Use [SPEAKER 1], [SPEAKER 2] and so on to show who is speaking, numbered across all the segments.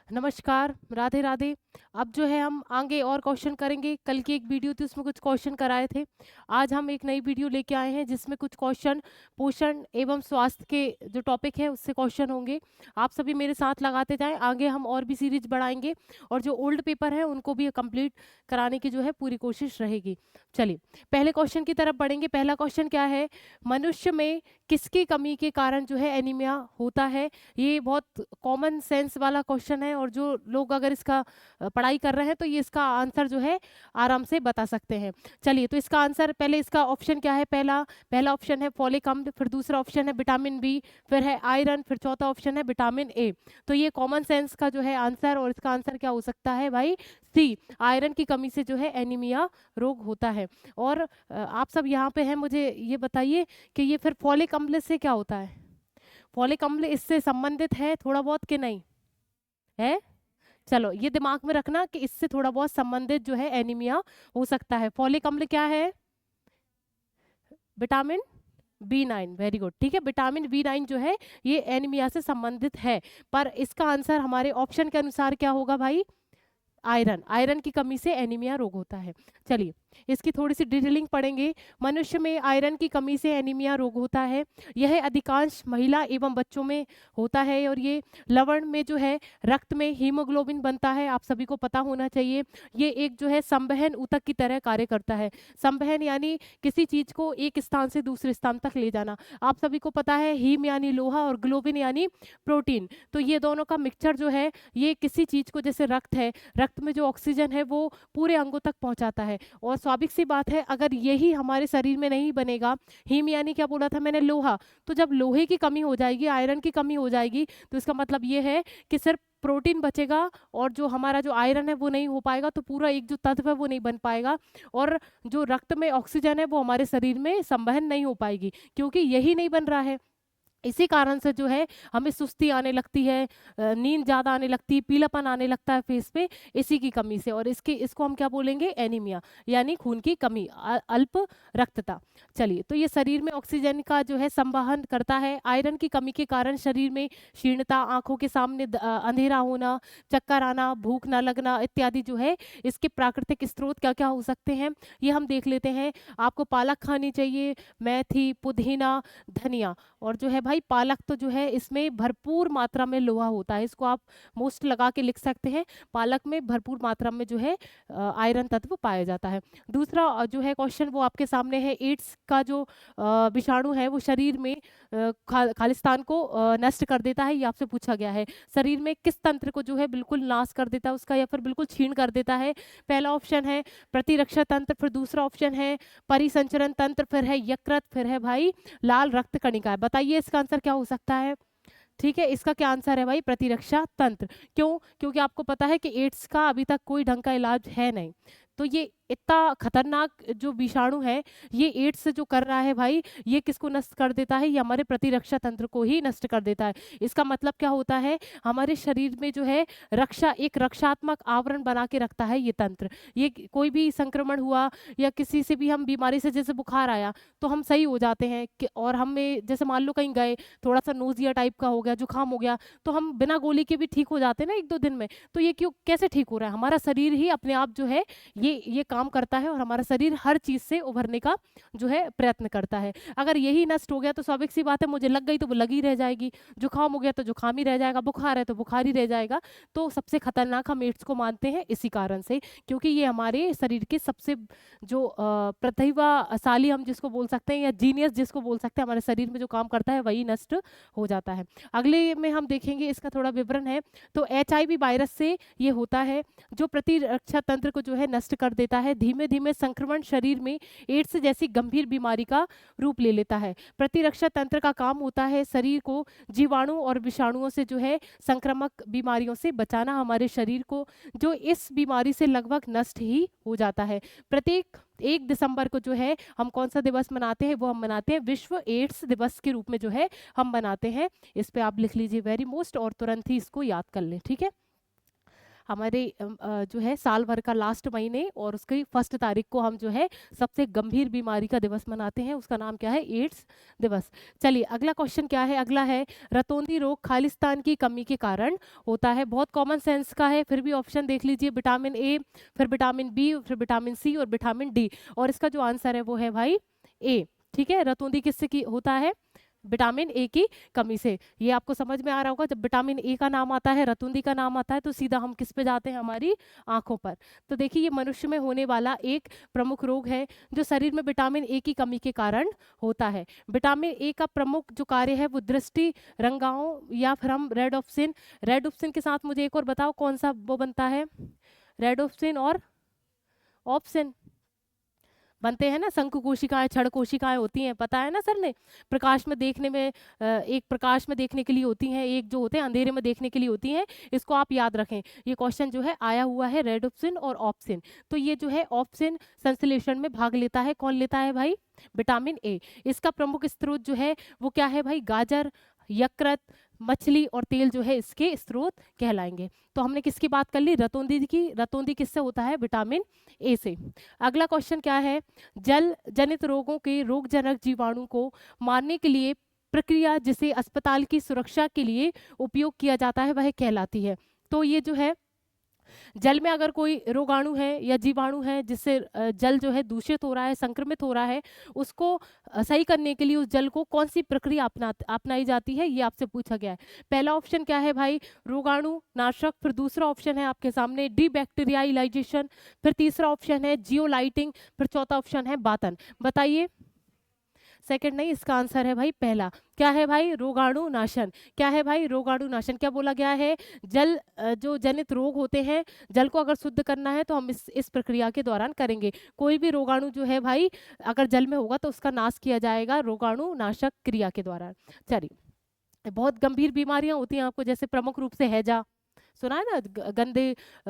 [SPEAKER 1] नमस्कार, राधे राधे। अब जो है हम आगे और क्वेश्चन करेंगे। कल की एक वीडियो थी उसमें कुछ क्वेश्चन कराए थे। आज हम एक नई वीडियो लेके आए हैं जिसमें कुछ क्वेश्चन पोषण एवं स्वास्थ्य के जो टॉपिक है उससे क्वेश्चन होंगे। आप सभी मेरे साथ लगाते जाएं। आगे हम और भी सीरीज बढ़ाएंगे और जो ओल्ड पेपर है उनको भी कंप्लीट कराने की जो है पूरी कोशिश रहेगी। चलिए पहले क्वेश्चन की तरफ बढ़ेंगे। पहला क्वेश्चन क्या है? मनुष्य में किसकी कमी के कारण जो है एनीमिया होता है? ये बहुत कॉमन सेंस वाला क्वेश्चन है और जो लोग अगर इसका पढ़ाई कर रहे हैं तो ये इसका आंसर जो है आराम से बता सकते हैं। चलिए तो इसका आंसर पहले इसका ऑप्शन क्या है? पहला पहला ऑप्शन है फॉलिक अम्ल, फिर दूसरा ऑप्शन है विटामिन बी, फिर है आयरन, फिर चौथा ऑप्शन है विटामिन ए। तो ये कॉमन सेंस का जो है आंसर, और इसका आंसर क्या हो सकता है भाई? सी, आयरन की कमी से जो है एनीमिया रोग होता है। और आप सब यहाँ पे हैं, मुझे ये बताइए कि ये फिर फॉलिक अम्ल से क्या होता है? फॉलिक अम्ल इससे संबंधित है थोड़ा बहुत कि नहीं है? चलो ये दिमाग में रखना कि इससे थोड़ा बहुत संबंधित जो है एनीमिया हो सकता है। फॉलिक अम्ल क्या है? Vitamin B9। वेरी गुड, ठीक है। विटामिन B9 जो है ये एनीमिया से संबंधित है, पर इसका आंसर हमारे ऑप्शन के अनुसार क्या होगा भाई? आयरन। आयरन की कमी से एनीमिया रोग होता है। चलिए इसकी थोड़ी सी डिटेलिंग पढ़ेंगे। मनुष्य में आयरन की कमी से एनीमिया रोग होता है। यह अधिकांश महिला एवं बच्चों में होता है और ये लवण में जो है रक्त में हीमोग्लोबिन बनता है। आप सभी को पता होना चाहिए। ये एक जो है संवहन ऊतक की तरह कार्य करता है। संवहन यानी किसी चीज को एक स्थान से दूसरे स्थान तक ले जाना। आप सभी को पता है हीम यानी लोहा और ग्लोबिन यानी प्रोटीन। तो ये दोनों का मिक्सचर जो है ये किसी चीज को, जैसे रक्त है, रक्त में जो ऑक्सीजन है वो पूरे अंगों तक पहुंचाता है। और स्वाभाविक सी बात है अगर यही हमारे शरीर में नहीं बनेगा, हीम यानी क्या बोला था मैंने? लोहा। तो जब लोहे की कमी हो जाएगी, आयरन की कमी हो जाएगी, तो इसका मतलब ये है कि सिर्फ प्रोटीन बचेगा और जो हमारा जो आयरन है वो नहीं हो पाएगा, तो पूरा एक जो तत्व है वो नहीं बन पाएगा। और जो रक्त में ऑक्सीजन है वो हमारे शरीर में संवहन नहीं हो पाएगी क्योंकि यही नहीं बन रहा है। इसी कारण से जो है हमें सुस्ती आने लगती है, नींद ज़्यादा आने लगती है, पीलापन आने लगता है फेस पे, इसी की कमी से। और इसको हम क्या बोलेंगे? एनीमिया, यानी खून की कमी, अल्प रक्तता। चलिए तो ये शरीर में ऑक्सीजन का जो है संवहन करता है। आयरन की कमी के कारण शरीर में क्षीणता, आंखों के सामने अंधेरा होना, चक्कर आना, भूख न लगना इत्यादि जो है इसके प्राकृतिक स्रोत क्या क्या हो सकते हैं ये हम देख लेते हैं। आपको पालक खानी चाहिए, मेथी, पुदीना, धनिया। और जो है भाई पालक तो जो है इसमें भरपूर मात्रा में लोहा होता है। इसको आप मोस्ट लगा के लिख सकते हैं। पालक में भरपूर मात्रा में जो है आयरन तत्व पाया जाता है। दूसरा जो है क्वेश्चन वो आपके सामने है। एड्स का जो विषाणु है वो शरीर में खालिस्तान को नष्ट कर देता है, ये आपसे पूछा गया है। शरीर में किस तंत्र को जो है बिल्कुल नाश कर देता है उसका, या फिर बिल्कुल छीण कर देता है? पहला ऑप्शन है प्रतिरक्षा तंत्र, फिर दूसरा ऑप्शन है परिसंचरण तंत्र, फिर है यकृत, फिर है भाई लाल रक्त कणिका। बताइए इसका आंसर क्या हो सकता है? ठीक है, इसका क्या आंसर है भाई? प्रतिरक्षा तंत्र। क्यों? क्योंकि आपको पता है कि एड्स का अभी तक कोई ढंग का इलाज है नहीं। तो ये इतना खतरनाक जो विषाणु है ये एड्स से जो कर रहा है भाई, ये किसको नष्ट कर देता है? ये हमारे प्रतिरक्षा तंत्र को ही नष्ट कर देता है। इसका मतलब क्या होता है? हमारे शरीर में जो है एक रक्षात्मक आवरण बना के रखता है ये तंत्र। ये कोई भी संक्रमण हुआ या किसी से भी हम बीमारी से, जैसे बुखार आया तो हम सही हो जाते हैं और हमें जैसे मान लो कहीं गए, थोड़ा सा नोजिया टाइप का हो गया, जुकाम हो गया, तो हम बिना गोली के भी ठीक हो जाते हैं ना 1-2 दिन में। तो ये क्यों, कैसे ठीक हो रहा है? हमारा शरीर ही अपने आप जो है ये काम करता है और हमारा शरीर हर चीज से उभरने का जो है प्रयत्न करता है। अगर यही नष्ट हो गया तो स्वाभाविक सी बात है मुझे लग गई तो वो लगी रह जाएगी, जुकाम हो गया तो जुकाम ही रह जाएगा, बुखार है तो बुखार ही रह जाएगा। तो सबसे खतरनाक हम एड्स को मानते हैं इसी कारण से, क्योंकि ये हमारे शरीर के सबसे जो प्रतिभाशाली हम जिसको बोल सकते हैं या जीनियस जिसको बोल सकते हैं, हमारे शरीर में जो काम करता है वही नष्ट हो जाता है। अगले में हम देखेंगे, इसका थोड़ा विवरण है। तो HIV वायरस से ये होता है जो प्रतिरक्षा तंत्र को जो है नष्ट कर देता है। धीमे धीमे संक्रमण शरीर में एड्स जैसी गंभीर बीमारी का रूप ले लेता है। प्रतिरक्षा तंत्र का काम होता है शरीर को जीवाणु और विषाणुओं से जो है संक्रामक बीमारियों से बचाना, हमारे शरीर को जो इस बीमारी से लगभग नष्ट ही हो जाता है। प्रत्येक 1 दिसंबर को जो है हम कौन सा दिवस मनाते हैं? वो हम मनाते हैं विश्व एड्स दिवस के रूप में जो है हम मनाते हैं। इस पे आप लिख लीजिए वेरी मोस्ट, और तुरंत ही इसको याद कर लें, ठीक है। हमारे जो है साल भर का लास्ट महीने और उसकी 1 तारीख को हम जो है सबसे गंभीर बीमारी का दिवस मनाते हैं, उसका नाम क्या है? एड्स दिवस। चलिए अगला क्वेश्चन क्या है? अगला है रतौंधी रोग खालिस्तान की कमी के कारण होता है। बहुत कॉमन सेंस का है, फिर भी ऑप्शन देख लीजिए, विटामिन ए, फिर विटामिन बी, फिर विटामिन सी और विटामिन डी, और इसका जो आंसर है वो है भाई ए। ठीक है, रतौंधी किससे की होता है? विटामिन ए की कमी से। ये आपको समझ में आ रहा होगा, जब विटामिन ए का नाम आता है, रतौंधी का नाम आता है, तो सीधा हम किस पे जाते हैं? हमारी आंखों पर। तो देखिए ये मनुष्य में होने वाला एक प्रमुख रोग है जो शरीर में विटामिन ए की कमी के कारण होता है। विटामिन ए का प्रमुख जो कार्य है वो दृष्टि रंगाओं या फिर हम रेडोप्सिन, रेडोप्सिन के साथ मुझे एक और बताओ कौन सा वो बनता है? रेडोप्सिन और ऑप्सिन बनते हैं ना, शंख कोशिकाएं, क्षण कोशिकाएं होती हैं, पता है ना सर ने। प्रकाश में देखने में एक प्रकाश में देखने के लिए होती हैं, एक जो होते हैं अंधेरे में देखने के लिए होती हैं। इसको आप याद रखें, ये क्वेश्चन जो है आया हुआ है रेडोप्सिन और ऑप्सिन। तो ये जो है ऑप्सिन संश्लेषण में भाग लेता है, कौन लेता है भाई? Vitamin A. इसका प्रमुख स्रोत जो है वो क्या है भाई? गाजर, यकृत, मछली और तेल जो है इसके स्रोत कहलाएंगे। तो हमने किसकी बात कर ली? रतौंधी की। रतौंधी किससे होता है? विटामिन ए से। अगला क्वेश्चन क्या है? जल जनित रोगों के रोगजनक जीवाणु को मारने के लिए प्रक्रिया जिसे अस्पताल की सुरक्षा के लिए उपयोग किया जाता है वह कहलाती है। तो ये जो है जल में अगर कोई रोगाणु है या जीवाणु है जिससे जल जो है दूषित हो रहा है, संक्रमित हो रहा है, उसको सही करने के लिए उस जल को कौन सी प्रक्रिया अपनाई जाती है, ये आपसे पूछा गया है। पहला ऑप्शन क्या है भाई? रोगाणु नाशक। फिर दूसरा ऑप्शन है आपके सामने डीबैक्टीरियालाइजेशन। फिर तीसरा ऑप्शन है जियोलाइटिंग। फिर चौथा ऑप्शन है बातन। बताइए। सेकंड नहीं, इसका आंसर है भाई पहला। क्या है भाई? रोगाणु नाशन। क्या है भाई? रोगाणु नाशन। क्या बोला गया है? जल जो जनित रोग होते हैं, जल को अगर शुद्ध करना है तो हम इस प्रक्रिया के दौरान करेंगे। कोई भी रोगाणु जो है भाई अगर जल में होगा तो उसका नाश किया जाएगा रोगाणु नाशक क्रिया के द्वारा। चलिए, बहुत गंभीर बीमारियां होती हैं आपको, जैसे प्रमुख रूप से हैजा सुना है ना, गंदे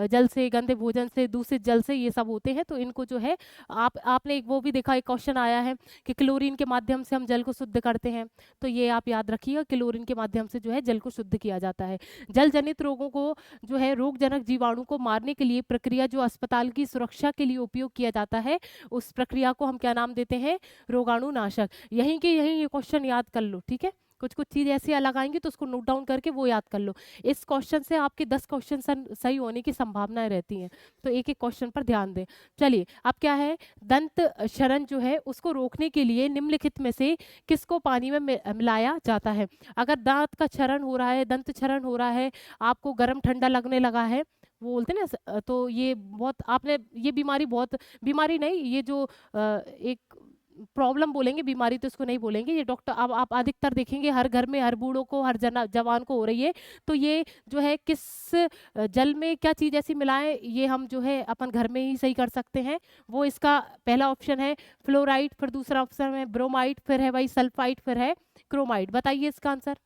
[SPEAKER 1] जल से, गंदे भोजन से, दूषित जल से, ये सब होते हैं। तो इनको जो है आपने एक वो भी देखा, एक क्वेश्चन आया है कि क्लोरीन के माध्यम से हम जल को शुद्ध करते हैं। तो ये आप याद रखिएगा, क्लोरीन के माध्यम से जो है जल को शुद्ध किया जाता है। जल जनित रोगों को जो है रोगजनक जीवाणु को मारने के लिए प्रक्रिया जो अस्पताल की सुरक्षा के लिए उपयोग किया जाता है, उस प्रक्रिया को हम क्या नाम देते हैं? रोगाणु नाशक। यहीं के यहीं ये क्वेश्चन याद कर लो, ठीक है। कुछ कुछ चीज़ ऐसी अलग आएंगी तो उसको नोट डाउन करके वो याद कर लो। इस क्वेश्चन से आपके 10 क्वेश्चन सही होने की संभावनाएं रहती हैं, तो एक एक क्वेश्चन पर ध्यान दें। चलिए, अब क्या है? दंत क्षरण जो है उसको रोकने के लिए निम्नलिखित में से किसको पानी में मिलाया जाता है? अगर दांत का क्षरण हो रहा है, दंत क्षरण हो रहा है, आपको गर्म ठंडा लगने लगा है, वो बोलते हैं ना, तो ये बहुत आपने ये बीमारी, बहुत बीमारी नहीं, ये जो एक प्रॉब्लम बोलेंगे, बीमारी तो इसको नहीं बोलेंगे। ये डॉक्टर अब आप अधिकतर देखेंगे हर घर में, हर बूढ़ों को, हर जवान को हो रही है। तो ये जो है किस जल में क्या चीज़ ऐसी मिलाएं, ये हम जो है अपन घर में ही सही कर सकते हैं। वो इसका पहला ऑप्शन है फ्लोराइड, फिर दूसरा ऑप्शन है ब्रोमाइड, फिर है भाई सल्फाइड, फिर है क्रोमाइड। बताइए इसका आंसर।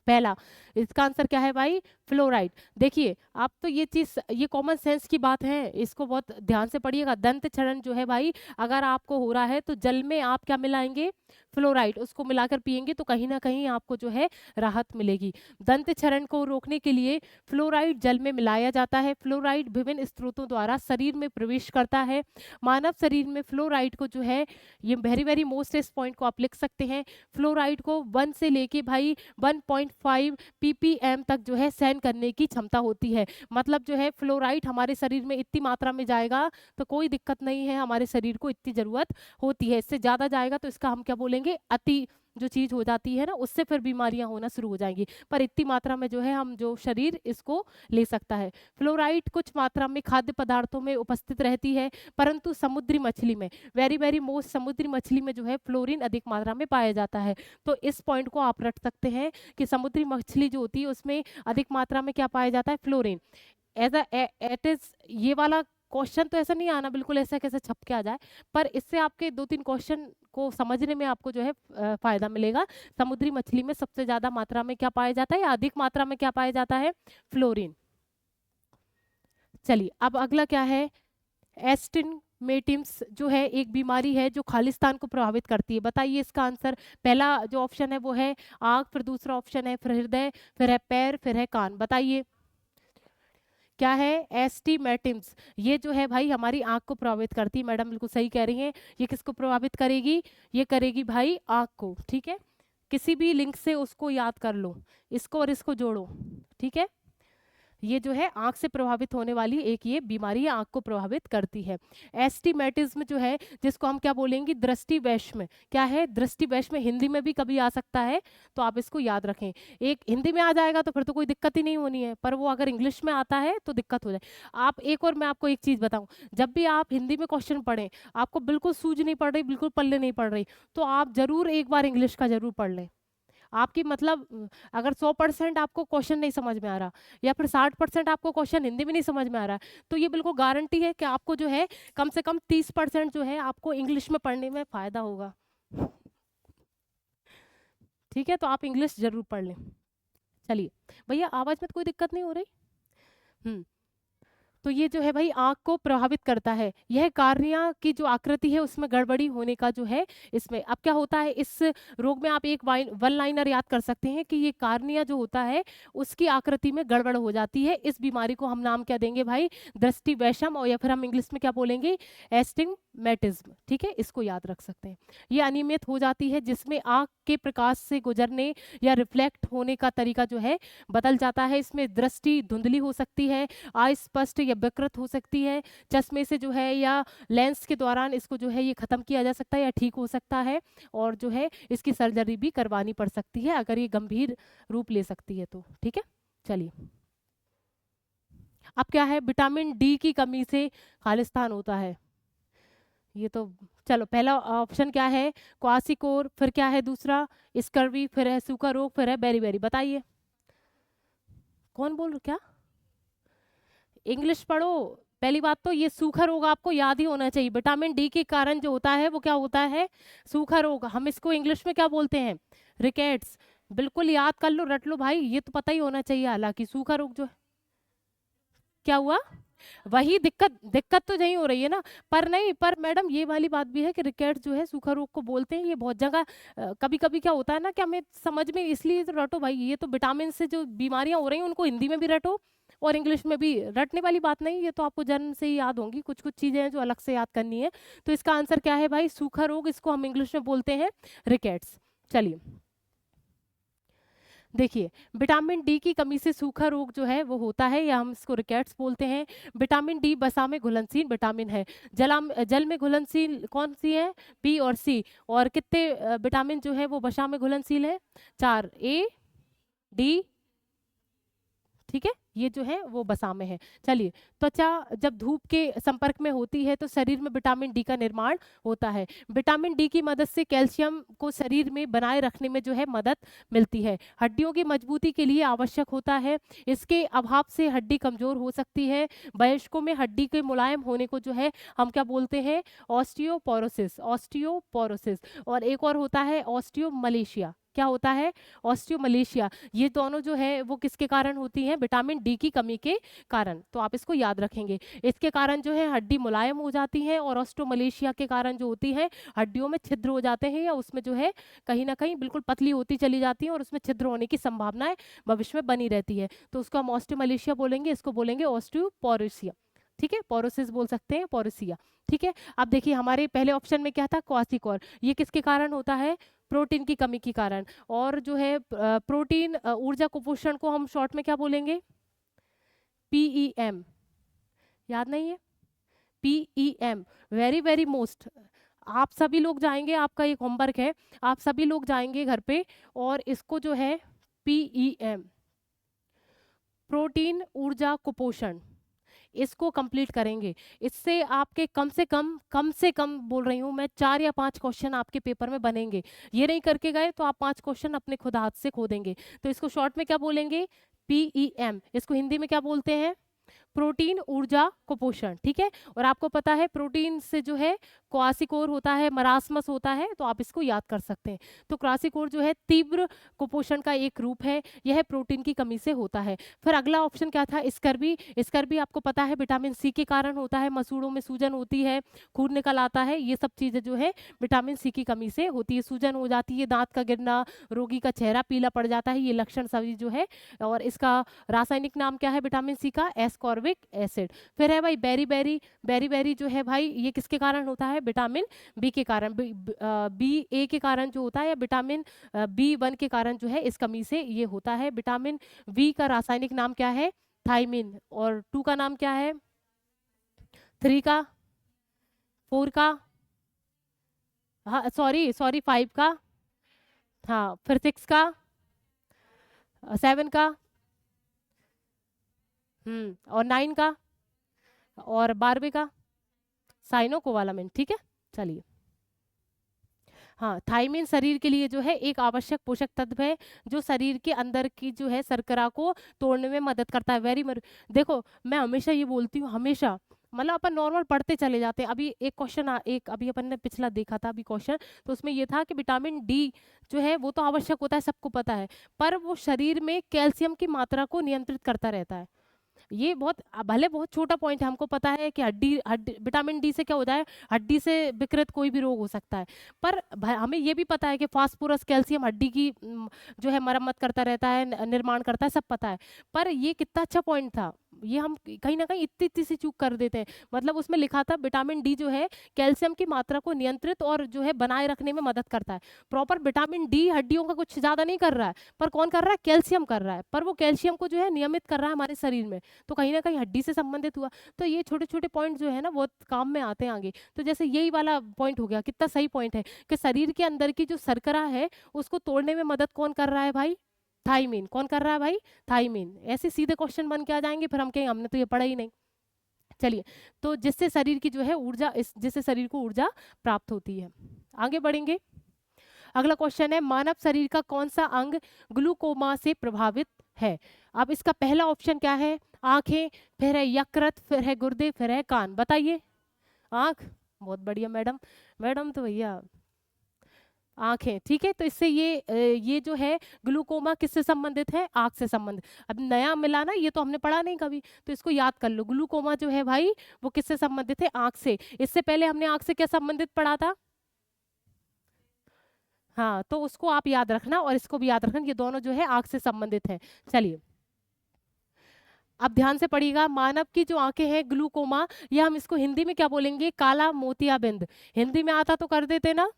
[SPEAKER 1] पहला, इसका आंसर क्या है भाई? फ्लोराइड। देखिए आप तो ये चीज, ये कॉमन सेंस की बात है, इसको बहुत ध्यान से पढ़िएगा। दंत क्षरण जो है भाई अगर आपको हो रहा है तो जल में आप क्या मिलाएंगे? फ्लोराइड। उसको मिलाकर पिएंगे तो कहीं ना कहीं आपको जो है राहत मिलेगी। दंत क्षरण को रोकने के लिए फ्लोराइड जल में मिलाया जाता है। फ्लोराइड विभिन्न स्रोतों द्वारा शरीर में प्रवेश करता है। मानव शरीर में फ्लोराइड को जो है, ये वेरी वेरी मोस्ट इस पॉइंट को आप लिख सकते हैं, फ्लोराइड को 1 से लेके भाई 1.5 ppm तक जो है सहन करने की क्षमता होती है। मतलब जो है फ्लोराइड हमारे शरीर में इतनी मात्रा में जाएगा तो कोई दिक्कत नहीं है, हमारे शरीर को इतनी जरूरत होती है। इससे ज्यादा जाएगा तो इसका हम क्या बोलेंगे? अति जो चीज हो जाती है ना, उससे फिर बीमारियां होना शुरू हो जाएंगी। पर इतनी मात्रा में जो है हम जो शरीर इसको ले सकता है। फ्लोराइड कुछ मात्रा में खाद्य पदार्थों में उपस्थित रहती है, परंतु समुद्री मछली में, वेरी वेरी मोस्ट, समुद्री मछली में जो है फ्लोरीन अधिक मात्रा में पाया जाता है। तो इस पॉइंट को आप रख सकते हैं कि समुद्री मछली जो होती है उसमें अधिक मात्रा में क्या पाया जाता है? फ्लोरीन। एज एट इज, ये वाला क्वेश्चन तो ऐसा नहीं आना बिल्कुल ऐसा कैसे छप के आ जाए, पर इससे आपके 2-3 क्वेश्चन को समझने में आपको जो है फायदा मिलेगा। समुद्री मछली में सबसे ज्यादा मात्रा में क्या पाया जाता है, या अधिक मात्रा में क्या पाया जाता है? फ्लोरीन। चलिए, अब अगला क्या है? एस्टिग्मेटिस जो है एक बीमारी है जो खालिस्तान को प्रभावित करती है। बताइए इसका आंसर। पहला जो ऑप्शन है वो है आँख, फिर दूसरा ऑप्शन है फिर हृदय, फिर है पैर, फिर है कान। बताइए क्या है, एस्टिमेटिम्स। ये जो है भाई हमारी आंख को प्रभावित करती है। मैडम बिल्कुल सही कह रही हैं। ये किसको प्रभावित करेगी, ये करेगी भाई आंख को। ठीक है, किसी भी लिंक से उसको याद कर लो, इसको और इसको जोड़ो। ठीक है, ये जो है आंख से प्रभावित होने वाली एक ये बीमारी है, आंख को प्रभावित करती है। एस्टिमेटिज्म जो है, जिसको हम क्या बोलेंगे, दृष्टि वैषम्य। क्या है, दृष्टि वैषम्य हिंदी में भी कभी आ सकता है, तो आप इसको याद रखें। एक हिंदी में आ जाएगा तो फिर तो कोई दिक्कत ही नहीं होनी है, पर वो अगर इंग्लिश में आता है तो दिक्कत हो जाए। आप एक और मैं आपको एक चीज बताऊं, जब भी आप हिंदी में क्वेश्चन पढ़ें, आपको बिल्कुल सूझ नहीं पड़ रही, बिल्कुल पल्ले नहीं पड़ रही, तो आप जरूर एक बार इंग्लिश का जरूर पढ़ लें। आपकी मतलब अगर 100% आपको क्वेश्चन नहीं समझ में आ रहा, या फिर 60% आपको क्वेश्चन हिंदी में नहीं समझ में आ रहा, तो ये बिल्कुल गारंटी है कि आपको जो है कम से कम 30% जो है आपको इंग्लिश में पढ़ने में फायदा होगा। ठीक है, तो आप इंग्लिश जरूर पढ़ लें। चलिए भैया, आवाज में तो कोई दिक्कत नहीं हो रही। हम्म, तो ये जो है भाई आंख को प्रभावित करता है। यह कार्निया की जो आकृति है उसमें गड़बड़ी होने का जो है इसमें, अब क्या होता है इस रोग में, आप एक वन लाइनर याद कर सकते हैं कि ये कार्निया जो होता है उसकी आकृति में गड़बड़ हो जाती है। इस बीमारी को हम नाम क्या देंगे भाई, दृष्टि वैषम, और या फिर हम इंग्लिश में क्या बोलेंगे, एस्टिग्मेटिज्म। ठीक है, इसको याद रख सकते हैं। ये अनियमित हो जाती है, जिसमें आंख के प्रकाश से गुजरने या रिफ्लेक्ट होने का तरीका जो है बदल जाता है। इसमें दृष्टि धुंधली हो सकती है, अस्पष्ट या विकृत हो सकती है। चश्मे से जो है या लेंस के दौरान इसको जो है ये खत्म किया जा सकता है या ठीक हो सकता है, और जो है इसकी सर्जरी भी करवानी पड़ सकती है अगर ये गंभीर रूप ले सकती है तो। ठीक है, चलिए अब क्या है, विटामिन डी की कमी से खालिस्तान होता है। ये तो चलो, पहला ऑप्शन क्या है, क्वासिकोर, फिर क्या है दूसरा, स्कर्वी, फिर है सूखा रोग, फिर है बेरी। बताइए कौन बोल, क्या इंग्लिश पढ़ो। पहली बात तो ये सूखा रोग आपको याद ही होना चाहिए। विटामिन डी के कारण जो होता है वो क्या होता है, सूखा रोग। हम इसको इंग्लिश में क्या बोलते हैं, रिकेट्स। बिल्कुल याद कर लो, रट लो भाई, ये तो पता ही होना चाहिए। हालांकि सूखा रोग जो क्या हुआ, वही दिक्कत, दिक्कत तो नहीं हो रही है ना। पर नहीं, पर मैडम ये वाली बात भी है कि रिकेट्स जो है सूखा रोग को बोलते हैं। ये बहुत जगह कभी कभी क्या होता है ना कि हमें समझ में, इसलिए तो रटो भाई, ये तो विटामिन से जो बीमारियां हो रही हैं उनको हिंदी में भी रटो और इंग्लिश में भी। रटने वाली बात नहीं, ये तो आपको जन्म से ही याद होंगी। कुछ कुछ चीजें हैं जो अलग से याद करनी है। तो इसका आंसर क्या है भाई, सूखा रोग, इसको हम इंग्लिश में बोलते हैं रिकेट्स। चलिए देखिए, विटामिन डी की कमी से सूखा रोग जो है वो होता है, या हम इसको रिकेट्स बोलते हैं। विटामिन डी वसा में घुलनशील विटामिन है। जल में घुलनशील कौन सी है, बी और सी। और कितने विटामिन जो है वो वसा में घुलनशील है, 4, ए, डी। ठीक है, ये जो है वो बसा में है। चलिए, त्वचा जब धूप के संपर्क में होती है तो शरीर में विटामिन डी का निर्माण होता है। विटामिन डी की मदद से कैल्शियम को शरीर में बनाए रखने में जो है मदद मिलती है। हड्डियों की मजबूती के लिए आवश्यक होता है। इसके अभाव से हड्डी कमजोर हो सकती है। वयस्कों में हड्डी के मुलायम होने को जो है हम क्या बोलते हैं, ऑस्टियोपोरोसिस। ऑस्टियोपोरोसिस। और एक और होता है ऑस्टियोमलेशिया। क्या होता है, ऑस्टियोमलेशिया। ये दोनों जो है वो किसके कारण होती हैं, विटामिन डी की कमी के कारण। तो आप इसको याद रखेंगे। इसके कारण जो है हड्डी मुलायम हो जाती है, और ऑस्टियोमलेशिया के कारण जो होती है हड्डियों में छिद्र हो जाते हैं, या उसमें जो है कहीं ना कहीं बिल्कुल पतली होती चली जाती है, और उसमें छिद्र होने की संभावनाएं भविष्य में बनी रहती है। तो उसको हम ऑस्टियोमलेशिया बोलेंगे, इसको बोलेंगे ऑस्टियोपोरोसिया। ठीक है, पोरोसिस बोल सकते हैं, पोरोसिया। ठीक है, अब देखिए हमारे पहले ऑप्शन में क्या था, क्वासिकोर। ये किसके कारण होता है, प्रोटीन की कमी के कारण। और जो है प्रोटीन ऊर्जा कुपोषण को हम शॉर्ट में क्या बोलेंगे, पीईएम। याद नहीं है, पीईएम, वेरी वेरी मोस्ट। आप सभी लोग जाएंगे, आपका एक होमवर्क है, आप सभी लोग जाएंगे घर पे और इसको जो है पीईएम, प्रोटीन ऊर्जा कुपोषण, इसको कंप्लीट करेंगे। इससे आपके कम से कम बोल रही हूँ मैं, 4 या 5 क्वेश्चन आपके पेपर में बनेंगे। ये नहीं करके गए तो आप 5 क्वेश्चन अपने खुद हाथ से खो देंगे। तो इसको शॉर्ट में क्या बोलेंगे, पीईएम। इसको हिंदी में क्या बोलते हैं, प्रोटीन ऊर्जा कुपोषण। ठीक है, और आपको पता है प्रोटीन से जो है क्वासिकोर होता है, मरासमस होता है, तो आप इसको याद कर सकते हैं। तो क्वासिकोर जो है तीव्र कुपोषण का एक रूप है, यह प्रोटीन की कमी से होता है। फिर अगला ऑप्शन क्या था, स्कर्वी। स्कर्वी आपको पता है विटामिन सी के कारण होता है, मसूड़ों में सूजन होती है, खून निकल आता है, ये सब चीजें जो है विटामिन सी की कमी से होती है। सूजन हो जाती है, दांत का गिरना, रोगी का चेहरा पीला पड़ जाता है, ये लक्षण सभी जो है। और इसका रासायनिक नाम क्या है विटामिन सी का, एस्कॉर्बिक एस्कॉर्बिक एसिड। फिर है भाई बेरी बेरी जो है भाई ये किसके कारण होता है, विटामिन बी के कारण, बी ए के कारण जो होता है, या विटामिन B1 के कारण जो है इस कमी से ये होता है। विटामिन वी का रासायनिक नाम क्या है, थायमिन, और 2 का नाम क्या है, 3 का, 4 का, हाँ सॉरी सॉरी 5 का, हाँ फिर 6 का, 7 का, और 9 का, और 12 का, साइनोकोवालामिन। ठीक है, चलिए। हाँ, थायमिन शरीर के लिए जो है एक आवश्यक पोषक तत्व है जो शरीर के अंदर की जो है शर्करा को तोड़ने में मदद करता है। देखो मैं हमेशा ये बोलती हूँ, हमेशा मतलब अपन नॉर्मल पढ़ते चले जाते हैं। अभी एक क्वेश्चन एक अभी अपन ने पिछला देखा था अभी क्वेश्चन, तो उसमें ये था कि विटामिन डी जो है वो तो आवश्यक होता है, सबको पता है, पर वो शरीर में कैल्शियम की मात्रा को नियंत्रित करता रहता है। ये बहुत भले बहुत छोटा पॉइंट है, हमको पता है कि हड्डी हड्डी विटामिन डी से क्या होता है, हड्डी से विकृत कोई भी रोग हो सकता है, पर हमें ये भी पता है कि फास्फोरस कैल्शियम हड्डी की जो है मरम्मत करता रहता है, निर्माण करता है, सब पता है। पर ये कितना अच्छा पॉइंट था, ये हम कहीं ना कहीं इतनी इतनी सी चूक कर देते हैं। मतलब उसमें लिखा था विटामिन डी जो है कैल्शियम की मात्रा को नियंत्रित और जो है बनाए रखने में मदद करता है। प्रॉपर विटामिन डी हड्डियों का कुछ ज्यादा नहीं कर रहा है, पर कौन कर रहा है, कैल्शियम कर रहा है, पर वो कैल्शियम को जो है नियमित कर रहा है हमारे शरीर में, तो कहीं ना कहीं हड्डी से संबंधित हुआ। तो ये छोटे छोटे पॉइंट जो है ना बहुत काम में आते हैं आगे। तो जैसे यही वाला पॉइंट हो गया, कितना सही पॉइंट है कि शरीर के अंदर की जो शर्करा है उसको तोड़ने में मदद कौन कर रहा है भाई, थाइमिन। कौन कर रहा है भाई, थाइमिन। ऐसे सीधे क्वेश्चन बन के आ जाएंगे, फिर हम कहेंगे हमने तो ये पढ़ा ही नहीं। चलिए, तो जिससे शरीर की जो है ऊर्जा, जिससे शरीर को ऊर्जा प्राप्त होती है। आगे बढ़ेंगे, अगला क्वेश्चन है मानव शरीर का कौन सा अंग ग्लूकोमा से प्रभावित है। अब इसका पहला ऑप्शन क्या है, आंखें, फिर है यकृत, फिर है गुर्दे, फिर है कान। बताइए। आंख, बहुत बढ़िया मैडम, मैडम तो भैया आंखें। ठीक है, तो इससे ये जो है ग्लूकोमा किससे संबंधित है, आंख से संबंधित। अब नया मिला ना, ये तो हमने पढ़ा नहीं कभी, तो इसको याद कर लो। ग्लूकोमा जो है भाई वो किससे संबंधित है, आंख से। इससे पहले हमने आंख से क्या संबंधित पढ़ा था, हाँ, तो उसको आप याद रखना और इसको भी याद रखना, ये दोनों जो है आंख से संबंधित है। चलिए, अब ध्यान से पढ़िएगा, मानव की जो आंखें हैं ग्लूकोमा, या हम इसको हिंदी में क्या बोलेंगे, काला मोतियाबिंद। हिंदी में आता तो कर देते ना,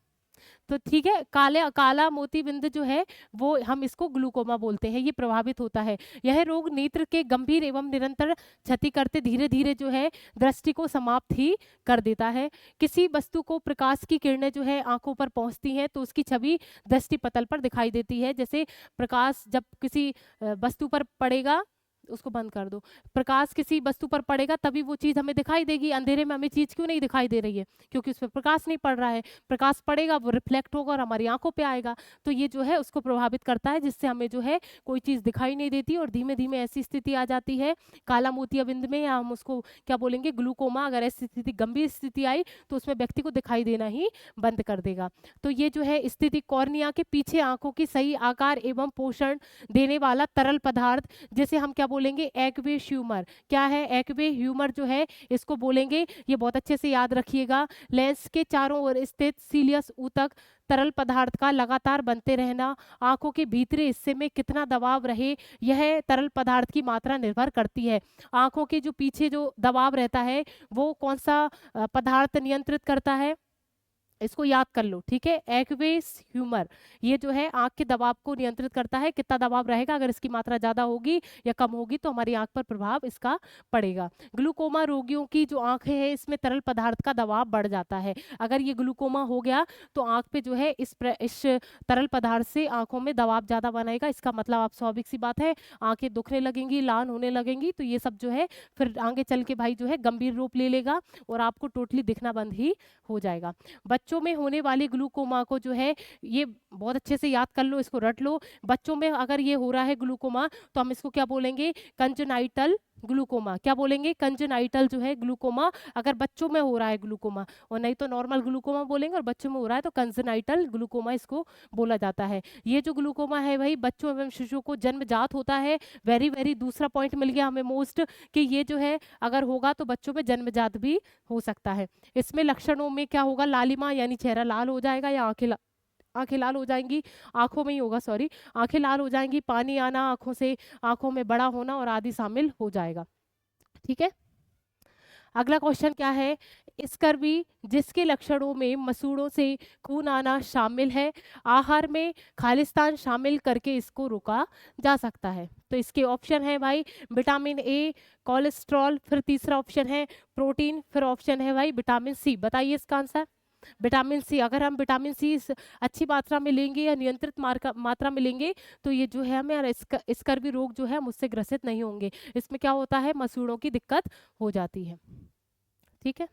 [SPEAKER 1] तो ठीक है, काला मोतीबिंद जो है वो हम इसको ग्लूकोमा बोलते हैं, ये प्रभावित होता है। यह रोग नेत्र के गंभीर एवं निरंतर क्षति करते धीरे धीरे जो है दृष्टि को समाप्त ही कर देता है। किसी वस्तु को प्रकाश की किरणें जो है आंखों पर पहुंचती हैं तो उसकी छवि दृष्टि पटल पर दिखाई देती है। जैसे प्रकाश जब किसी वस्तु पर पड़ेगा, उसको बंद कर दो, प्रकाश किसी वस्तु पर पड़ेगा तभी वो चीज हमें दिखाई देगी। अंधेरे में हमें चीज क्यों नहीं दिखाई दे रही है, क्योंकि उस पर प्रकाश नहीं पड़ रहा है। प्रकाश पड़ेगा, वो रिफ्लेक्ट होगा और हमारी आंखों पे आएगा, तो ये जो है उसको प्रभावित करता है, जिससे हमें जो है कोई चीज दिखाई नहीं देती और धीमे धीमे ऐसी स्थिति आ जाती है काला मोतियाबिंद में, या हम उसको क्या बोलेंगे, ग्लूकोमा। अगर ऐसी स्थिति, गंभीर स्थिति आई तो उसमें व्यक्ति को दिखाई देना ही बंद कर देगा। तो ये जो है स्थिति कॉर्निया के पीछे आंखों की सही आकार एवं पोषण देने वाला तरल पदार्थ, जिसे हम क्या बोलेंगे, एक्वे ह्यूमर। क्या है, एक्वे ह्यूमर जो है इसको बोलेंगे। ये बहुत अच्छे से याद रखिएगा। लेंस के चारों ओर स्थित सीलियस ऊतक तरल पदार्थ का लगातार बनते रहना, आंखों के भीतरी हिस्से में कितना दबाव रहे, यह तरल पदार्थ की मात्रा निर्भर करती है। आंखों के जो पीछे जो दबाव रहता है वो कौन सा पदार्थ नियंत्रित करता है, इसको याद कर लो। ठीक है, एक्वेस ह्यूमर ये जो है आंख के दबाव को नियंत्रित करता है, कितना दबाव रहेगा, अगर इसकी मात्रा ज्यादा होगी या कम होगी तो हमारी आंख पर प्रभाव इसका पड़ेगा। ग्लूकोमा रोगियों की जो आंखें हैं इसमें तरल पदार्थ का दबाव बढ़ जाता है। अगर ये ग्लूकोमा हो गया तो आंख पे जो है इस तरल पदार्थ से आंखों में दबाव ज्यादा बनाएगा। इसका मतलब आप स्वाभाविक सी बात है आंखें दुखने लगेंगी, लाल होने लगेंगी, तो ये सब जो है फिर आगे चल के भाई जो है गंभीर रूप ले लेगा और आपको टोटली दिखना बंद ही हो जाएगा। बच्चों में होने वाली ग्लूकोमा को जो है, ये बहुत अच्छे से याद कर लो, इसको रट लो। बच्चों में अगर ये हो रहा है ग्लूकोमा तो हम इसको क्या बोलेंगे, कंजेनाइटल ग्लूकोमा। क्या बोलेंगे, कंजेनाइटल जो है ग्लूकोमा, अगर बच्चों में हो रहा है ग्लूकोमा, और नहीं तो नॉर्मल ग्लूकोमा बोलेंगे, और बच्चों में हो रहा है तो कंजेनाइटल ग्लूकोमा इसको बोला जाता है। ये जो ग्लूकोमा है भाई बच्चों एवं शिशुओं को जन्मजात होता है। वेरी वेरी दूसरा पॉइंट मिल गया हमें मोस्ट, कि ये जो है अगर होगा तो बच्चों में जन्मजात भी हो सकता है। इसमें लक्षणों में क्या होगा, लालिमा यानी चेहरा लाल हो जाएगा, या आंखें लाल हो जाएंगी, आंखों में ही होगा सॉरी, आंखें लाल हो जाएंगी, पानी आना आंखों से, आंखों में बड़ा होना और आदि शामिल हो जाएगा। ठीक है। अगला क्वेश्चन क्या है, स्कर्वी जिसके लक्षणों में मसूड़ों से खून आना शामिल है, आहार में खालिस्तान शामिल करके इसको रोका जा सकता है। तो इसके ऑप्शन है भाई विटामिन ए, कोलेस्ट्रॉल, फिर तीसरा ऑप्शन है प्रोटीन, फिर ऑप्शन है भाई विटामिन सी। बताइए इसका आंसर। विटामिन सी, अगर हम विटामिन सी अच्छी मात्रा में लेंगे या नियंत्रित मात्रा में लेंगे तो ये जो है हमें स्कर्वी रोग जो है मुझसे ग्रसित नहीं होंगे। इसमें क्या होता है, मसूड़ों की दिक्कत हो जाती है। ठीक है।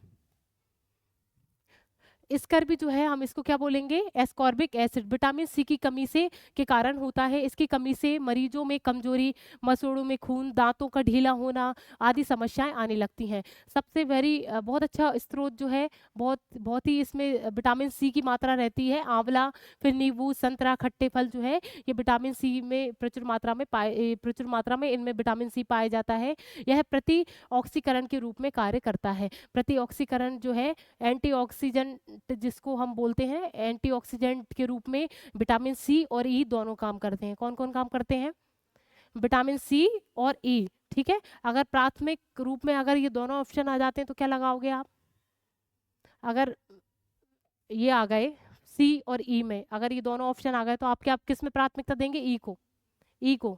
[SPEAKER 1] स्कर्वी जो है हम इसको क्या बोलेंगे, एस्कॉर्बिक एसिड, विटामिन सी की कमी से के कारण होता है। इसकी कमी से मरीजों में कमजोरी, मसूड़ों में खून, दांतों का ढीला होना आदि समस्याएं आने लगती हैं। सबसे बहुत अच्छा स्रोत जो है, बहुत बहुत ही इसमें विटामिन सी की मात्रा रहती है। आंवला, फिर नींबू, संतरा, खट्टे फल जो है ये विटामिन सी में प्रचुर मात्रा में इनमें विटामिन सी पाया जाता है। यह प्रति ऑक्सीकरण के रूप में कार्य करता है। प्रति ऑक्सीकरण जो है एंटीऑक्सीडेंट जिसको हम बोलते हैं, एंटीऑक्सीडेंट के रूप में विटामिन सी और ई दोनों काम करते हैं। कौन कौन काम करते हैं, विटामिन सी और ई। ठीक है। अगर प्राथमिक रूप में अगर ये दोनों ऑप्शन आ जाते हैं तो क्या लगाओगे आप, अगर ये आ गए सी और ई में, अगर ये दोनों ऑप्शन आ गए तो आप किस में प्राथमिकता देंगे, ई को, ई को।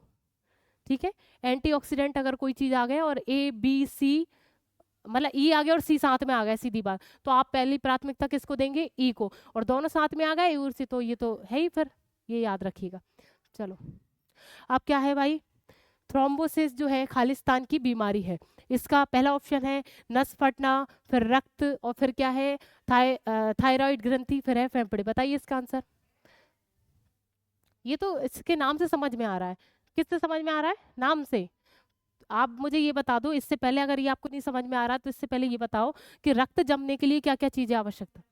[SPEAKER 1] ठीक है। एंटीऑक्सीडेंट अगर कोई चीज आ गया और ए बी सी, मतलब ई आ गया और सी साथ में आ गया, सीधी बात, तो आप पहली प्राथमिकता किसको देंगे, ई को। और दोनों साथ में आ गए और से तो ये तो है ही, फिर ये याद रखिएगा। चलो अब क्या है भाई, थ्रोम्बोसिस जो है खालिस्तान की बीमारी है। इसका पहला ऑप्शन है नस फटना, फिर रक्त, और फिर क्या है थायराइड ग्रंथि, फिर है फेफड़े। बताइए इसका आंसर। ये तो इसके नाम से समझ में आ रहा है। किससे समझ में आ रहा है, नाम से। आप मुझे ये बता दो, इससे पहले अगर ये आपको नहीं समझ में आ रहा तो इससे पहले ये बताओ कि रक्त जमने के लिए क्या क्या चीजें आवश्यक है।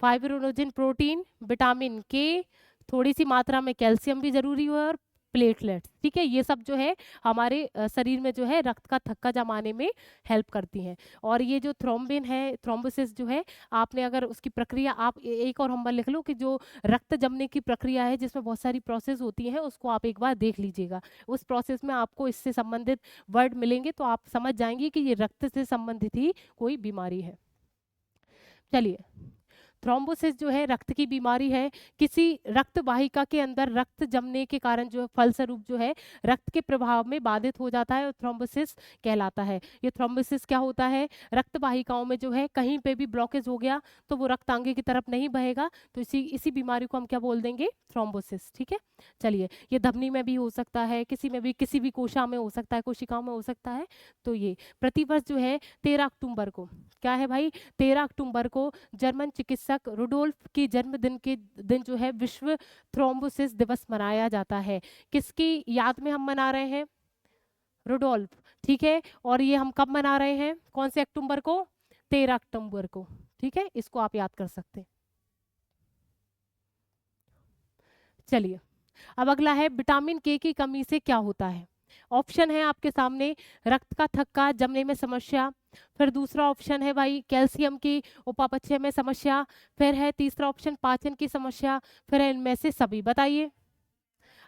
[SPEAKER 1] फाइब्रोनोजिन प्रोटीन, विटामिन के, थोड़ी सी मात्रा में कैल्शियम भी जरूरी है, और प्लेटलेट्स। ठीक है। ये सब जो है हमारे शरीर में जो है रक्त का थक्का जमाने में हेल्प करती हैं। और ये जो थ्रोम्बिन है, थ्रोम्बोसिस जो है, आपने अगर उसकी प्रक्रिया आप एक और नंबर लिख लो कि जो रक्त जमने की प्रक्रिया है जिसमें बहुत सारी प्रोसेस होती हैं, उसको आप एक बार देख लीजिएगा। उस प्रोसेस में आपको इससे संबंधित वर्ड मिलेंगे तो आप समझ जाएंगे कि ये रक्त से संबंधित ही कोई बीमारी है। चलिए, थ्रोम्बोसिस जो है रक्त की बीमारी है। किसी रक्त वाहिका के अंदर रक्त जमने के कारण जो है फलस्वरूप जो है रक्त के प्रभाव में बाधित हो जाता है और थ्रोम्बोसिस कहलाता है। ये थ्रोम्बोसिस क्या होता है, रक्त वाहिकाओं में जो है कहीं पे भी ब्लॉकेज हो गया तो वो रक्त आगे की तरफ नहीं बहेगा, तो इसी इसी बीमारी को हम क्या बोल देंगे, थ्रोम्बोसिस। ठीक है। चलिए, ये धमनी में भी हो सकता है, किसी में भी, किसी भी कोशा में हो सकता है, कोशिकाओं में हो सकता है। तो ये प्रतिवर्ष जो है 13 अक्टूबर को, क्या है भाई, 13 अक्टूबर को जर्मन चिकित्सक रुडोल्फ के जन्मदिन के दिन जो है विश्व थ्रोम्बोसिस दिवस मनाया जाता है। किसकी याद में हम मना रहे हैं, रुडोल्फ। ठीक है। और ये हम कब मना रहे हैं, कौन से अक्टूबर को, 13 अक्टूबर को। ठीक है, इसको आप याद कर सकते हैं। चलिए, अब अगला है विटामिन के की कमी से क्या होता है। ऑप्शन है आपके सामने, रक्त का थक्का जमने में समस्या, फिर दूसरा ऑप्शन है भाई कैल्शियम की उपापचय में समस्या, फिर है तीसरा ऑप्शन पाचन की समस्या, फिर है इनमें से सभी। बताइए।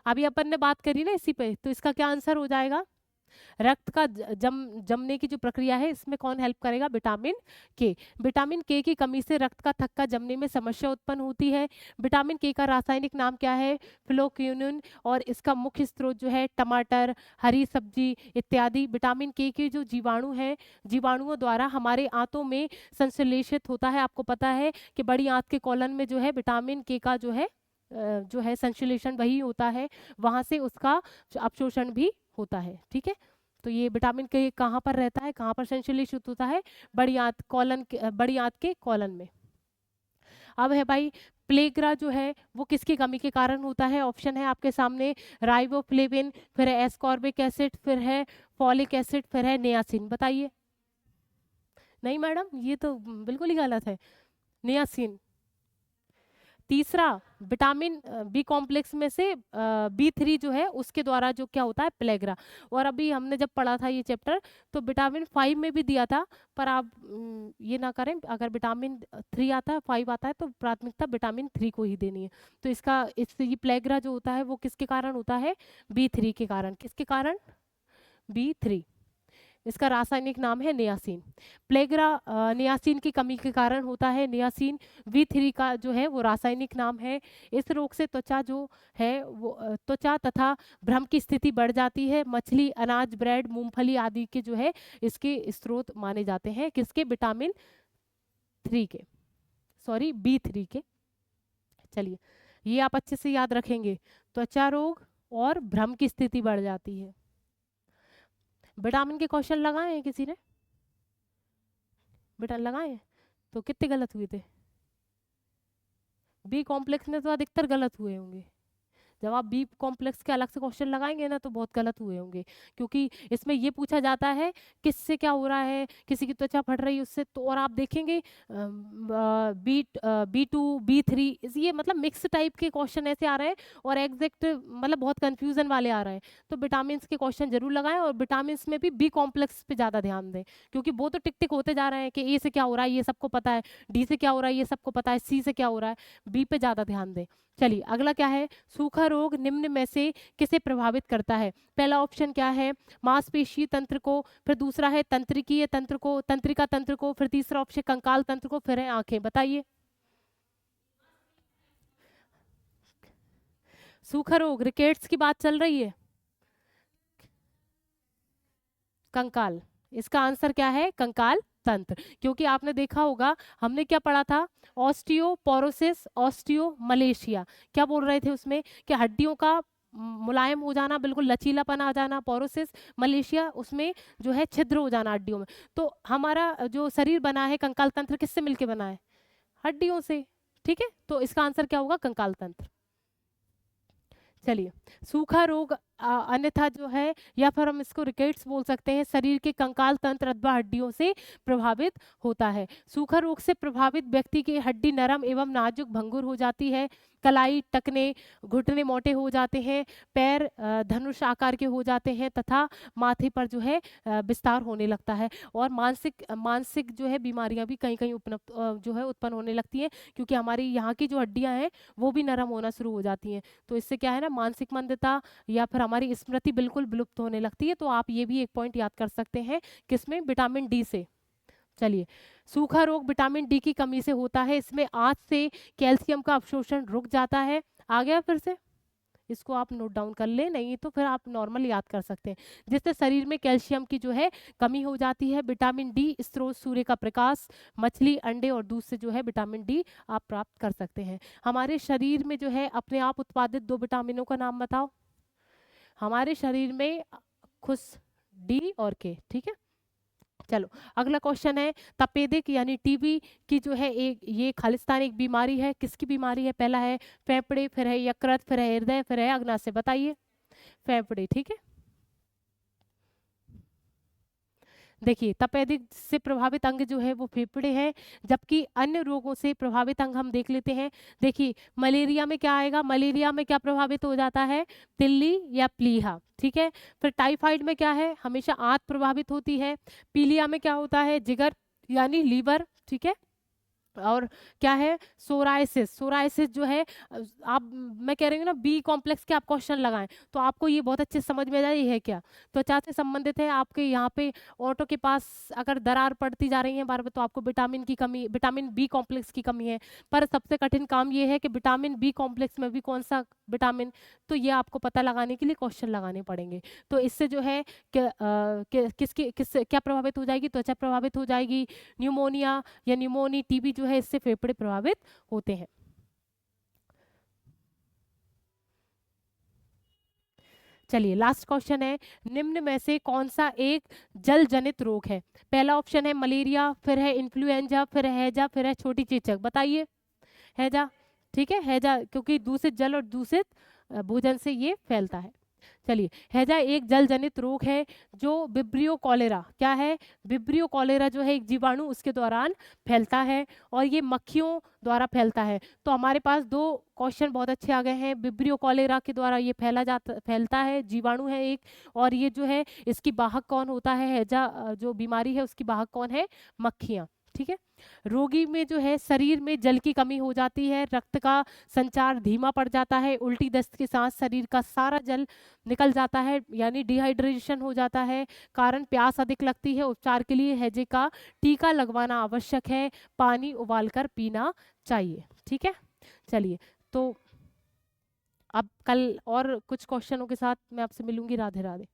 [SPEAKER 1] अभी अपन ने बात करी ना इसी पे, तो इसका क्या आंसर हो जाएगा, रक्त का जमने की जो प्रक्रिया है इसमें कौन हेल्प करेगा, विटामिन के। विटामिन के की कमी से रक्त का थक्का जमने में समस्या उत्पन्न होती है। विटामिन के का रासायनिक नाम क्या है, फ्लोक्यूनिन, और इसका मुख्य स्रोत जो है टमाटर, हरी सब्जी इत्यादि। विटामिन के जो जीवाणु हैं, जीवाणुओं द्वारा हमारे आंतों में संश्लेषित होता है। आपको पता है कि बड़ी आंत के कॉलन में जो है विटामिन के का जो है संश्लेषण वही होता है, वहां से उसका अवशोषण भी होता है। ठीक है। तो ये विटामिन के कहाँ पर रहता है, कहाँ पर संश्लेषित होता है, बड़ी आंत बड़ी आंत के कॉलन में। अब है भाई प्लेग्रा जो है वो किसकी कमी के कारण होता है। ऑप्शन है आपके सामने राइबोफ्लेविन, फिर है एस्कॉर्बिक एसिड, फिर है फॉलिक एसिड, फिर है नियासिन। बताइए। नहीं मैडम, ये तो बिल्कुल ही गलत है, नियासिन। तीसरा, विटामिन बी कॉम्प्लेक्स में से B3 जो है उसके द्वारा जो क्या होता है, प्लेग्रा। और अभी हमने जब पढ़ा था ये चैप्टर तो विटामिन 5 में भी दिया था, पर आप ये ना करें, अगर विटामिन 3 आता है, 5 आता है तो प्राथमिकता विटामिन 3 को ही देनी है। तो इससे ये प्लेग्रा जो होता है वो किसके कारण होता है, B3 के कारण। किसके कारण, B3। इसका रासायनिक नाम है नियासिन। प्लेग्रा नियासिन की कमी के कारण होता है। नियासिन V3 का जो है वो रासायनिक नाम है। इस रोग से त्वचा जो है वो त्वचा तथा भ्रम की स्थिति बढ़ जाती है। मछली, अनाज, ब्रेड, मूंगफली आदि के जो है इसके स्रोत माने जाते हैं। किसके? विटामिन 3 के, सॉरी B3 के। चलिए, ये आप अच्छे से याद रखेंगे। त्वचा रोग और भ्रम की स्थिति बढ़ जाती है। विटामिन के क्वेश्चन लगाए हैं किसी ने? बेटा लगाए हैं? तो कितने गलत हुए थे? बी कॉम्प्लेक्स में तो अधिकतर गलत हुए होंगे। जब आप बी कॉम्प्लेक्स के अलग से क्वेश्चन लगाएंगे ना तो बहुत गलत हुए होंगे, क्योंकि इसमें ये पूछा जाता है किससे क्या हो रहा है, किसी की त्वचा फट रही है उससे। तो और आप देखेंगे B2 B3 ये मतलब मिक्स टाइप के क्वेश्चन ऐसे आ रहे हैं और एग्जैक्ट मतलब बहुत कंफ्यूजन वाले आ रहे हैं। तो विटामिन के क्वेश्चन जरूर लगाएं और विटामिन में भी बी कॉम्प्लेक्स पे ज़्यादा ध्यान दें, क्योंकि वो तो टिक टिक होते जा रहे हैं कि ए से क्या हो रहा है ये सबको पता है, डी से क्या हो रहा है ये सबको पता है, सी से क्या हो रहा है, बी पे ज़्यादा ध्यान दें। चलिए अगला क्या है? सूखा रोग निम्न में से किसे प्रभावित करता है? पहला ऑप्शन क्या है? मांसपेशीय तंत्र को, फिर दूसरा है तंत्रिकीय तंत्र को, तंत्रिका तंत्र को, फिर तीसरा ऑप्शन कंकाल तंत्र को, फिर है आंखें। बताइए। सूखा रोग, रिकेट्स की बात चल रही है। कंकाल, इसका आंसर क्या है? कंकाल तंत्र। क्योंकि आपने देखा होगा हमने क्या पढ़ा था? Osteoporosis, osteomalacia. क्या बोल रहे थे उसमें कि हड्डियों का मुलायम हो जाना, बिल्कुल लचीलापन आ जाना, पोरोसिस, मलेशिया उसमें जो है छिद्र हो जाना हड्डियों में। तो हमारा जो शरीर बना है कंकाल तंत्र किससे मिलके बना है? हड्डियों से। ठीक है, तो इसका आंसर क्या होगा? कंकाल तंत्र। चलिए, सूखा रोग अन्यथा जो है या फिर हम इसको रिकेट्स बोल सकते हैं, शरीर के कंकाल तंत्र अथवा हड्डियों से प्रभावित होता है। सूखा रोग से प्रभावित व्यक्ति की हड्डी नरम एवं नाजुक भंगुर हो जाती है। कलाई, टखने, घुटने मोटे हो जाते हैं। पैर धनुष आकार के हो जाते हैं तथा माथे पर जो है विस्तार होने लगता है। और मानसिक मानसिक जो है बीमारियां भी कहीं कहीं जो है उत्पन्न होने लगती हैं, क्योंकि हमारी यहाँ की जो हड्डियां हैं वो भी नरम होना शुरू हो जाती हैं। तो इससे क्या है ना, मानसिक मंदता या फिर हमारी स्मृति बिल्कुल विलुप्त होने लगती है। तो आप ये भी एक पॉइंट याद कर सकते हैं, किसमें? विटामिन डी से। चलिए, सूखा रोग विटामिन डी की कमी से होता है। इसमें आंत से कैल्शियम का अवशोषण रुक जाता है। आ गया फिर से? इसको आप नोट डाउन कर लें, नहीं तो फिर आप नॉर्मल याद कर सकते हैं। जिससे शरीर में कैल्शियम की जो है कमी हो जाती है। विटामिन डी स्रोत सूर्य का प्रकाश, मछली, अंडे और दूध से जो है विटामिन डी आप प्राप्त कर सकते हैं। हमारे शरीर में जो है अपने आप उत्पादित 2 विटामिनों का नाम बताओ। हमारे शरीर में खुश डी और के। ठीक है, चलो अगला क्वेश्चन है, तपेदिक यानी टीबी की जो है एक ये खालिस्तान एक बीमारी है। किसकी बीमारी है? पहला है फेफड़े, फिर है यकृत, फिर है हृदय, फिर है अग्नाशय। बताइए। फेफड़े। ठीक है, देखिए तपेदिक से प्रभावित अंग जो है वो फेफड़े हैं, जबकि अन्य रोगों से प्रभावित अंग हम देख लेते हैं। देखिए मलेरिया में क्या आएगा? मलेरिया में क्या प्रभावित हो जाता है? तिल्ली या प्लीहा। ठीक है, फिर टाइफाइड में क्या है? हमेशा आंत प्रभावित होती है। पीलिया में क्या होता है? जिगर यानी लीवर। ठीक है, और क्या है? सोराइसिस। सोराइसिस जो है आप मैं कह रही हूँ ना बी कॉम्प्लेक्स के आप क्वेश्चन लगाएं तो आपको ये बहुत अच्छे समझ में आ जाए है क्या। त्वचा से संबंधित है। आपके यहाँ पे ऑटो के पास अगर दरार पड़ती जा रही है बार बार तो आपको विटामिन की कमी, विटामिन बी कॉम्प्लेक्स की कमी है। पर सबसे कठिन काम ये है कि विटामिन बी कॉम्प्लेक्स में भी कौन सा विटामिन, तो ये आपको पता लगाने के लिए क्वेश्चन लगाने पड़ेंगे। तो इससे जो है किस क्या प्रभावित हो जाएगी? त्वचा प्रभावित हो जाएगी। न्यूमोनिया या न्यूमोनी, टीबी जो है इससे फेफड़े प्रभावित होते हैं। चलिए लास्ट क्वेश्चन है, निम्न में से कौन सा एक जल जनित रोग है? पहला ऑप्शन है मलेरिया, फिर है इन्फ्लुएंजा, फिर है हैजा, फिर है छोटी चेचक। बताइए। हैजा। ठीक है, हैजा क्योंकि दूषित जल और दूषित भोजन से ये फैलता है। चलिए, हैजा एक जल जनित रोग है जो विब्रियो कॉलेरा, क्या है? विब्रियो कॉलेरा जो है एक जीवाणु उसके दौरान फैलता है और ये मक्खियों द्वारा फैलता है। तो हमारे पास 2 क्वेश्चन बहुत अच्छे आ गए हैं। विब्रियो कॉलेरा के द्वारा ये फैलता है, जीवाणु है एक, और ये जो है इसकी वाहक कौन होता है? हैजा जो बीमारी है उसकी वाहक कौन है? मक्खियाँ। ठीक है। रोगी में जो है शरीर में जल की कमी हो जाती है, रक्त का संचार धीमा पड़ जाता है, उल्टी दस्त के साथ शरीर का सारा जल निकल जाता है, यानी डिहाइड्रेशन हो जाता है, कारण प्यास अधिक लगती है। उपचार के लिए हैजे का टीका लगवाना आवश्यक है, पानी उबालकर पीना चाहिए। ठीक है, चलिए तो अब कल और कुछ क्वेश्चनों के साथ मैं आपसे मिलूंगी। राधे राधे।